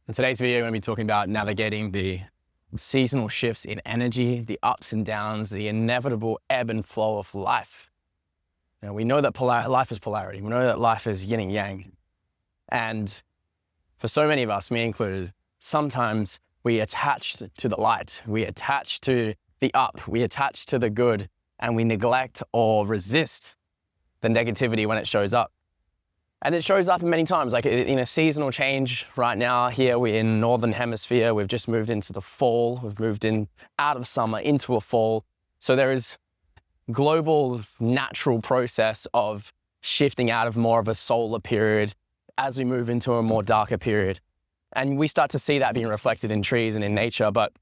In today's video, I'm going to be talking about navigating the seasonal shifts in energy, the ups and downs, the inevitable ebb and flow of life. We know that life is polarity. We know that life is yin and yang. And for so many of us, me included, sometimes we attach to the light, we attach to the up, we attach to the good, and we neglect or resist the negativity when it shows up. And it shows up many times, like in a seasonal change right now. Here we're in Northern Hemisphere. We've just moved into the fall. We've moved in out of summer into a fall. So there is global natural process of shifting out of more of a solar period as we move into a more darker period. And we start to see that being reflected in trees and in nature, but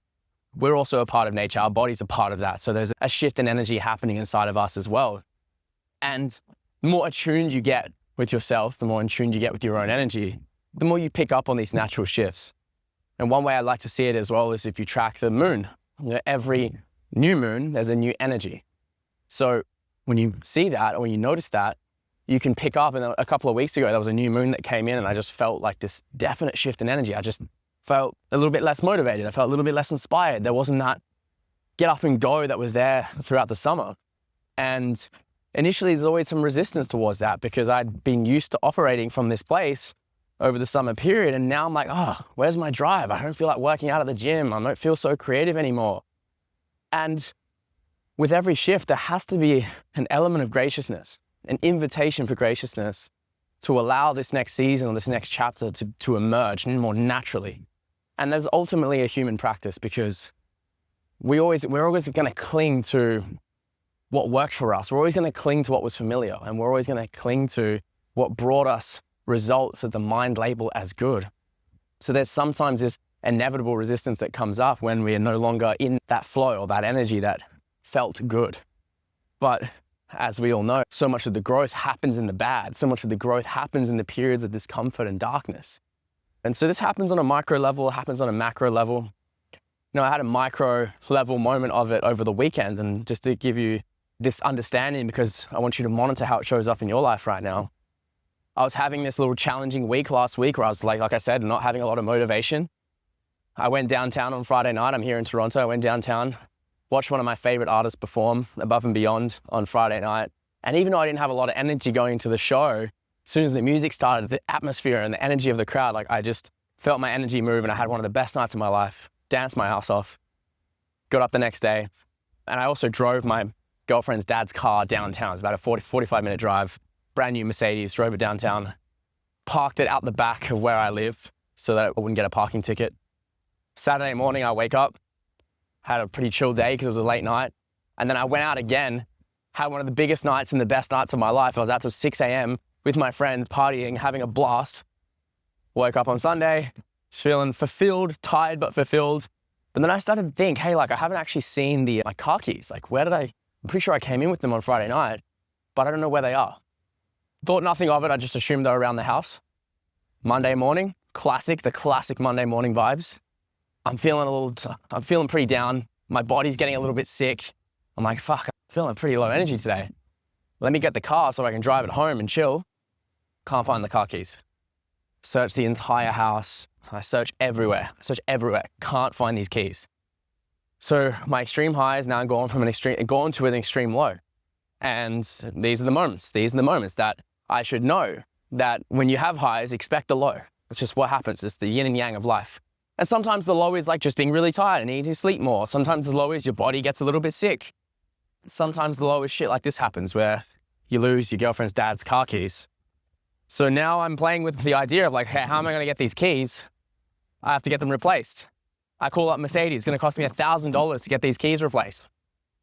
we're also a part of nature. Our bodies are part of that. So there's a shift in energy happening inside of us as well. And the more attuned you get with yourself, the more in tune you get with your own energy, the more you pick up on these natural shifts. And one way I like to see it as well is if you track the moon. Every new moon, there's a new energy. So when you see that, or when you notice that, you can pick up. And a couple of weeks ago, there was a new moon that came in, and I just felt like this definite shift in energy. I just felt a little bit less motivated. I felt a little bit less inspired. There wasn't that get up and go that was there throughout the summer. And initially, there's always some resistance towards that because I'd been used to operating from this place over the summer period. And now I'm like, oh, where's my drive? I don't feel like working out at the gym. I don't feel so creative anymore. And with every shift, there has to be an element of graciousness, an invitation for graciousness to allow this next season or this next chapter to emerge more naturally. And there's ultimately a human practice because we're always going to cling to what worked for us. We're always going to cling to what was familiar, and we're always going to cling to what brought us results that the mind label as good. So there's sometimes this inevitable resistance that comes up when we are no longer in that flow or that energy that felt good. But as we all know, so much of the growth happens in the bad. So much of the growth happens in the periods of discomfort and darkness. And so this happens on a micro level, it happens on a macro level. I had a micro level moment of it over the weekend, and just to give you this understanding, because I want you to monitor how it shows up in your life right now. I was having this little challenging week last week where I was like I said, not having a lot of motivation. I went downtown on Friday night. I'm here in Toronto. I went downtown, watched one of my favorite artists perform, Above and Beyond, on Friday night. And even though I didn't have a lot of energy going into the show, as soon as the music started, the atmosphere and the energy of the crowd, I just felt my energy move, and I had one of the best nights of my life, danced my ass off, got up the next day. And I also drove my girlfriend's dad's car downtown. It's about a 45 minute drive, brand new Mercedes, drove it downtown, parked it out the back of where I live so that I wouldn't get a parking ticket. Saturday morning, I wake up, had a pretty chill day because it was a late night. And then I went out again, had one of the biggest nights and the best nights of my life. I was out till 6 a.m. with my friends, partying, having a blast. Woke up on Sunday, feeling fulfilled, tired but fulfilled. But then I started to think, hey, I haven't actually seen my car keys. I'm pretty sure I came in with them on Friday night, but I don't know where they are. Thought nothing of it. I just assumed they were around the house. Monday morning, the classic Monday morning vibes. I'm feeling pretty down. My body's getting a little bit sick. I'm like, fuck, I'm feeling pretty low energy today. Let me get the car so I can drive it home and chill. Can't find the car keys. Search the entire house. I search everywhere. Can't find these keys. So my extreme high is now gone to an extreme low. And these are the moments that I should know that when you have highs, expect a low. It's just what happens. It's the yin and yang of life. And sometimes the low is just being really tired and needing to sleep more. Sometimes the low is your body gets a little bit sick. Sometimes the low is shit like this happens where you lose your girlfriend's dad's car keys. So now I'm playing with the idea of hey, how am I going to get these keys? I have to get them replaced. I call up Mercedes. It's going to cost me $1,000 to get these keys replaced.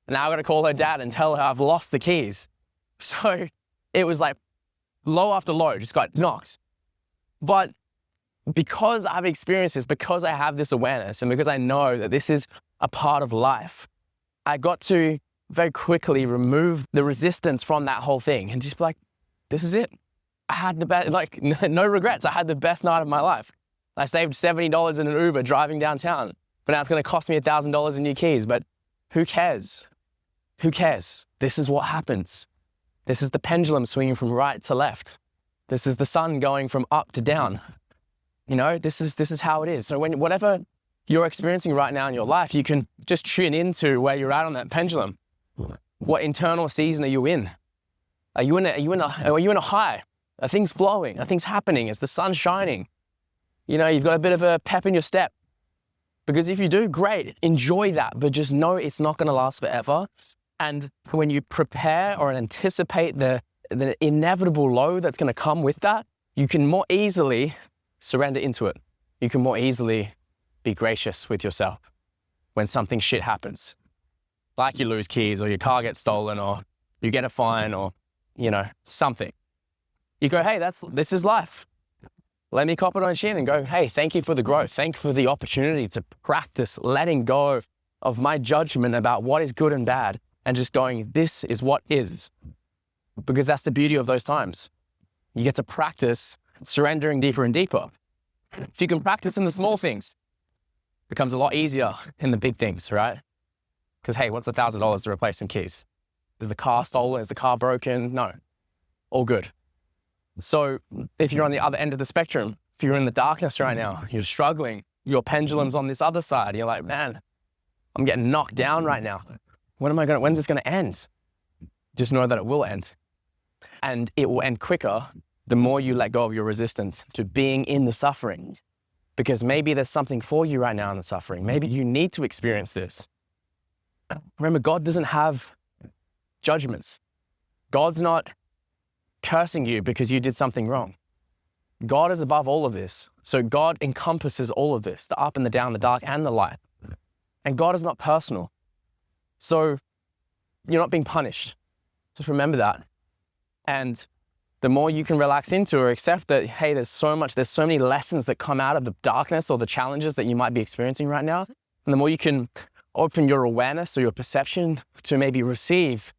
And now I've got to call her dad and tell her I've lost the keys. So it was low after low, just got knocked. But because I've experienced this, because I have this awareness, and because I know that this is a part of life, I got to very quickly remove the resistance from that whole thing and just be like, this is it. I had the best, no regrets. I had the best night of my life. I saved $70 in an Uber driving downtown, but now it's going to cost me $1,000 in new keys. But who cares? Who cares? This is what happens. This is the pendulum swinging from right to left. This is the sun going from up to down. This is how it is. So when whatever you're experiencing right now in your life, you can just tune into where you're at on that pendulum. What internal season are you in? Are you in a high? Are things flowing? Are things happening? Is the sun shining? You've got a bit of a pep in your step. Because if you do, great, enjoy that, but just know it's not going to last forever. And when you prepare or anticipate the inevitable low that's going to come with that, you can more easily surrender into it. You can more easily be gracious with yourself when something shit happens. Like you lose keys, or your car gets stolen, or you get a fine, or, something. You go, hey, this is life. Let me cop it on chin and go, hey, thank you for the growth. Thank you for the opportunity to practice letting go of my judgment about what is good and bad and just going, this is what is. Because that's the beauty of those times. You get to practice surrendering deeper and deeper. If you can practice in the small things, it becomes a lot easier in the big things, right? Because, hey, what's $1,000 to replace some keys? Is the car stolen? Is the car broken? No, all good. So if you're on the other end of the spectrum, if you're in the darkness right now, you're struggling, your pendulum's on this other side, you're like, man, I'm getting knocked down right now. When's this going to end? Just know that it will end. And it will end quicker the more you let go of your resistance to being in the suffering. Because maybe there's something for you right now in the suffering. Maybe you need to experience this. Remember, God doesn't have judgments. God's not cursing you because you did something wrong. God is above all of this. So God encompasses all of this, the up and the down, the dark and the light. And God is not personal. So you're not being punished. Just remember that. And the more you can relax into or accept that, hey, there's so many lessons that come out of the darkness or the challenges that you might be experiencing right now. And the more you can open your awareness or your perception to maybe receive,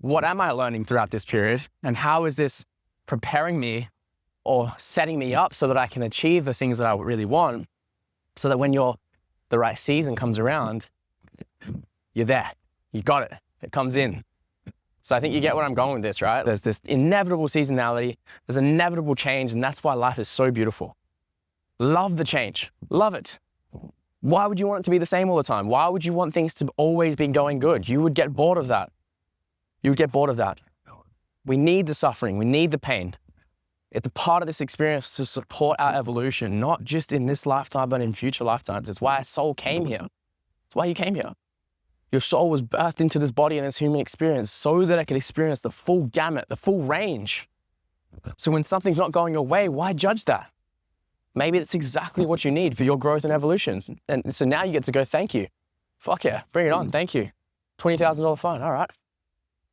what am I learning throughout this period? And how is this preparing me or setting me up so that I can achieve the things that I really want, so that when the right season comes around, you're there. You got it. It comes in. So I think you get where I'm going with this, right? There's this inevitable seasonality. There's inevitable change. And that's why life is so beautiful. Love the change. Love it. Why would you want it to be the same all the time? Why would you want things to always be going good? You would get bored of that. You would get bored of that. We need the suffering. We need the pain. It's a part of this experience to support our evolution, not just in this lifetime, but in future lifetimes. It's why our soul came here. It's why you came here. Your soul was birthed into this body and this human experience so that it could experience the full gamut, the full range. So when something's not going your way, why judge that? Maybe that's exactly what you need for your growth and evolution. And so now you get to go, thank you. Fuck yeah, bring it on, thank you. $20,000 fine, all right.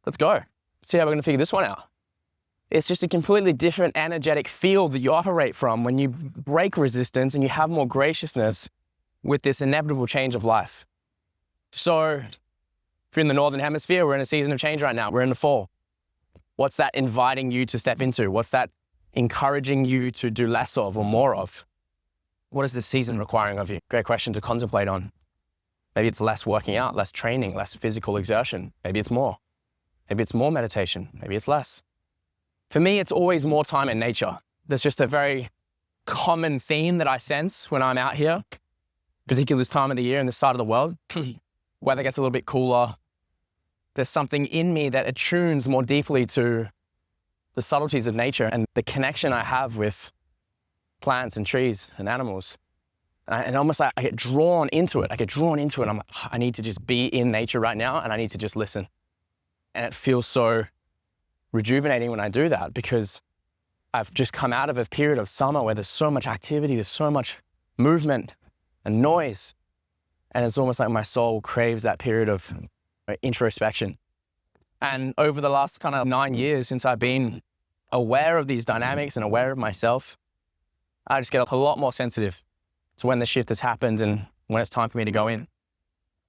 Let's go. See how we're gonna figure this one out. It's just a completely different energetic field that you operate from when you break resistance and you have more graciousness with this inevitable change of life. So if you're in the Northern Hemisphere, we're in a season of change right now. We're in the fall. What's that inviting you to step into? What's that encouraging you to do less of or more of? What is this season requiring of you? Great question to contemplate on. Maybe it's less working out, less training, less physical exertion. Maybe it's more. Maybe it's more meditation. Maybe it's less. For me, it's always more time in nature. There's just a very common theme that I sense when I'm out here, particularly this time of the year in this side of the world. Weather gets a little bit cooler. There's something in me that attunes more deeply to the subtleties of nature and the connection I have with plants and trees and animals. And almost like I get drawn into it. I'm like, I need to just be in nature right now and I need to just listen. And it feels so rejuvenating when I do that, because I've just come out of a period of summer where there's so much activity, there's so much movement and noise. And it's almost like my soul craves that period of introspection. And over the last kind of 9 years since I've been aware of these dynamics and aware of myself, I just get a lot more sensitive to when the shift has happened and when it's time for me to go in.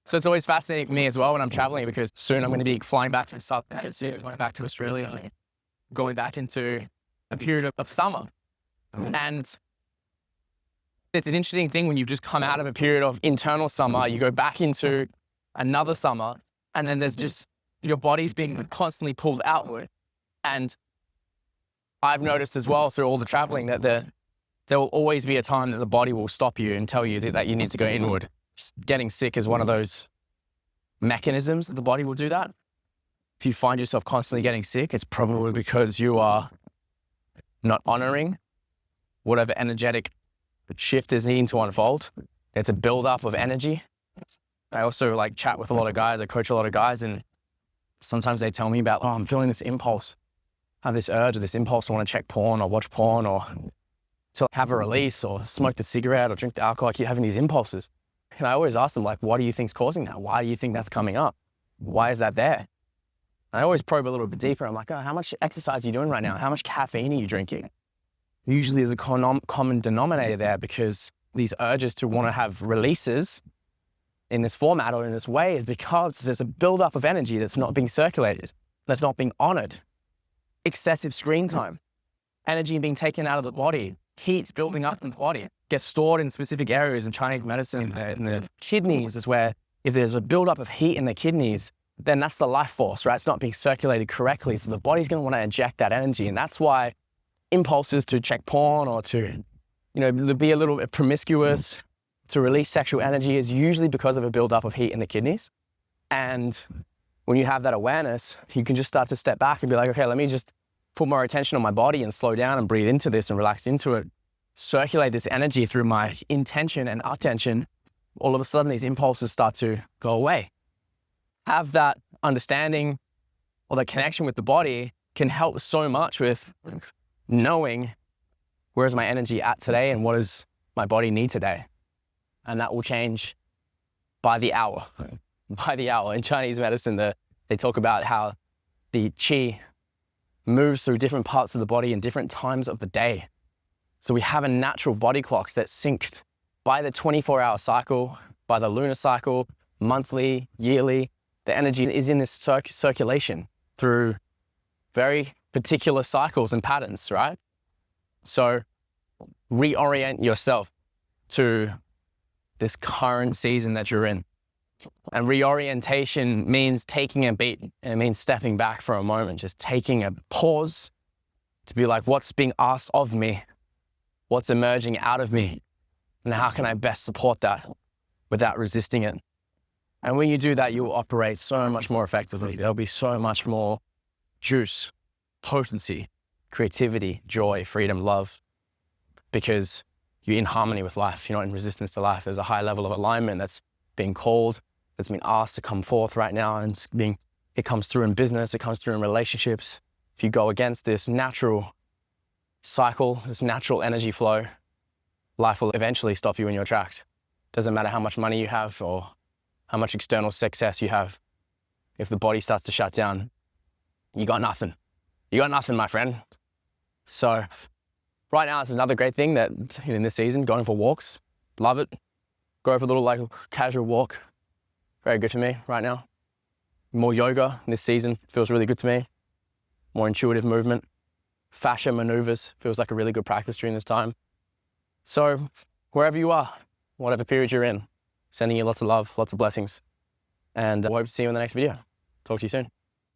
So it's always fascinating for me as well when I'm traveling, because soon I'm going to be flying back to South Hemisphere, going back to Australia, going back into a period of summer. And it's an interesting thing when you've just come out of a period of internal summer, you go back into another summer, and then there's just your body's being constantly pulled outward. And I've noticed as well through all the traveling that there will always be a time that the body will stop you and tell you that you need to go inward. Getting sick is one of those mechanisms that the body will do that. If you find yourself constantly getting sick, it's probably because you are not honoring whatever energetic shift is needing to unfold. It's a buildup of energy. I also like chat with a lot of guys. I coach a lot of guys, and sometimes they tell me about, oh, I'm feeling this impulse. I have this urge or this impulse to want to check porn or watch porn or to have a release or smoke the cigarette or drink the alcohol. I keep having these impulses. And I always ask them, like, what do you think's causing that? Why do you think that's coming up? Why is that there? I always probe a little bit deeper. I'm like, oh, how much exercise are you doing right now? How much caffeine are you drinking? Usually there's a common denominator there, because these urges to want to have releases in this format or in this way is because there's a buildup of energy that's not being circulated, that's not being honored. Excessive screen time, energy being taken out of the body, heat's building up in the body, gets stored in specific areas in Chinese medicine. In the kidneys is where, if there's a buildup of heat in the kidneys, then that's the life force, right? It's not being circulated correctly. So the body's going to want to inject that energy. And that's why impulses to check porn or to, be a little bit promiscuous, to release sexual energy, is usually because of a buildup of heat in the kidneys. And when you have that awareness, you can just start to step back and be like, okay, let me just put more attention on my body and slow down and breathe into this and relax into it. Circulate this energy through my intention and attention. All of a sudden, these impulses start to go away. Have that understanding or that connection with the body can help so much with knowing where's my energy at today and what does my body need today. And that will change by the hour. By the hour. In Chinese medicine, they talk about how the qi moves through different parts of the body in different times of the day. So we have a natural body clock that's synced by the 24-hour cycle, by the lunar cycle, monthly, yearly. The energy is in this circulation through very particular cycles and patterns, right? So reorient yourself to this current season that you're in. And reorientation means taking a beat. It means stepping back for a moment, just taking a pause to be like, what's being asked of me? What's emerging out of me? And how can I best support that without resisting it? And when you do that, you will operate so much more effectively. There'll be so much more juice, potency, creativity, joy, freedom, love, because you're in harmony with life. You're not in resistance to life. There's a high level of alignment that's being called, that's been asked to come forth right now. And it comes through in business, it comes through in relationships. If you go against this natural cycle, this natural energy flow, life will eventually stop you in your tracks. Doesn't matter how much money you have or how much external success you have. If the body starts to shut down, you got nothing. You got nothing, my friend. So right now, it's another great thing that in this season, going for walks, love it. Go for a little casual walk. Very good for me right now. More yoga this season feels really good to me. More intuitive movement. Fascia maneuvers feels like a really good practice during this time. So wherever you are, whatever period you're in, sending you lots of love, lots of blessings. And I hope to see you in the next video. Talk to you soon.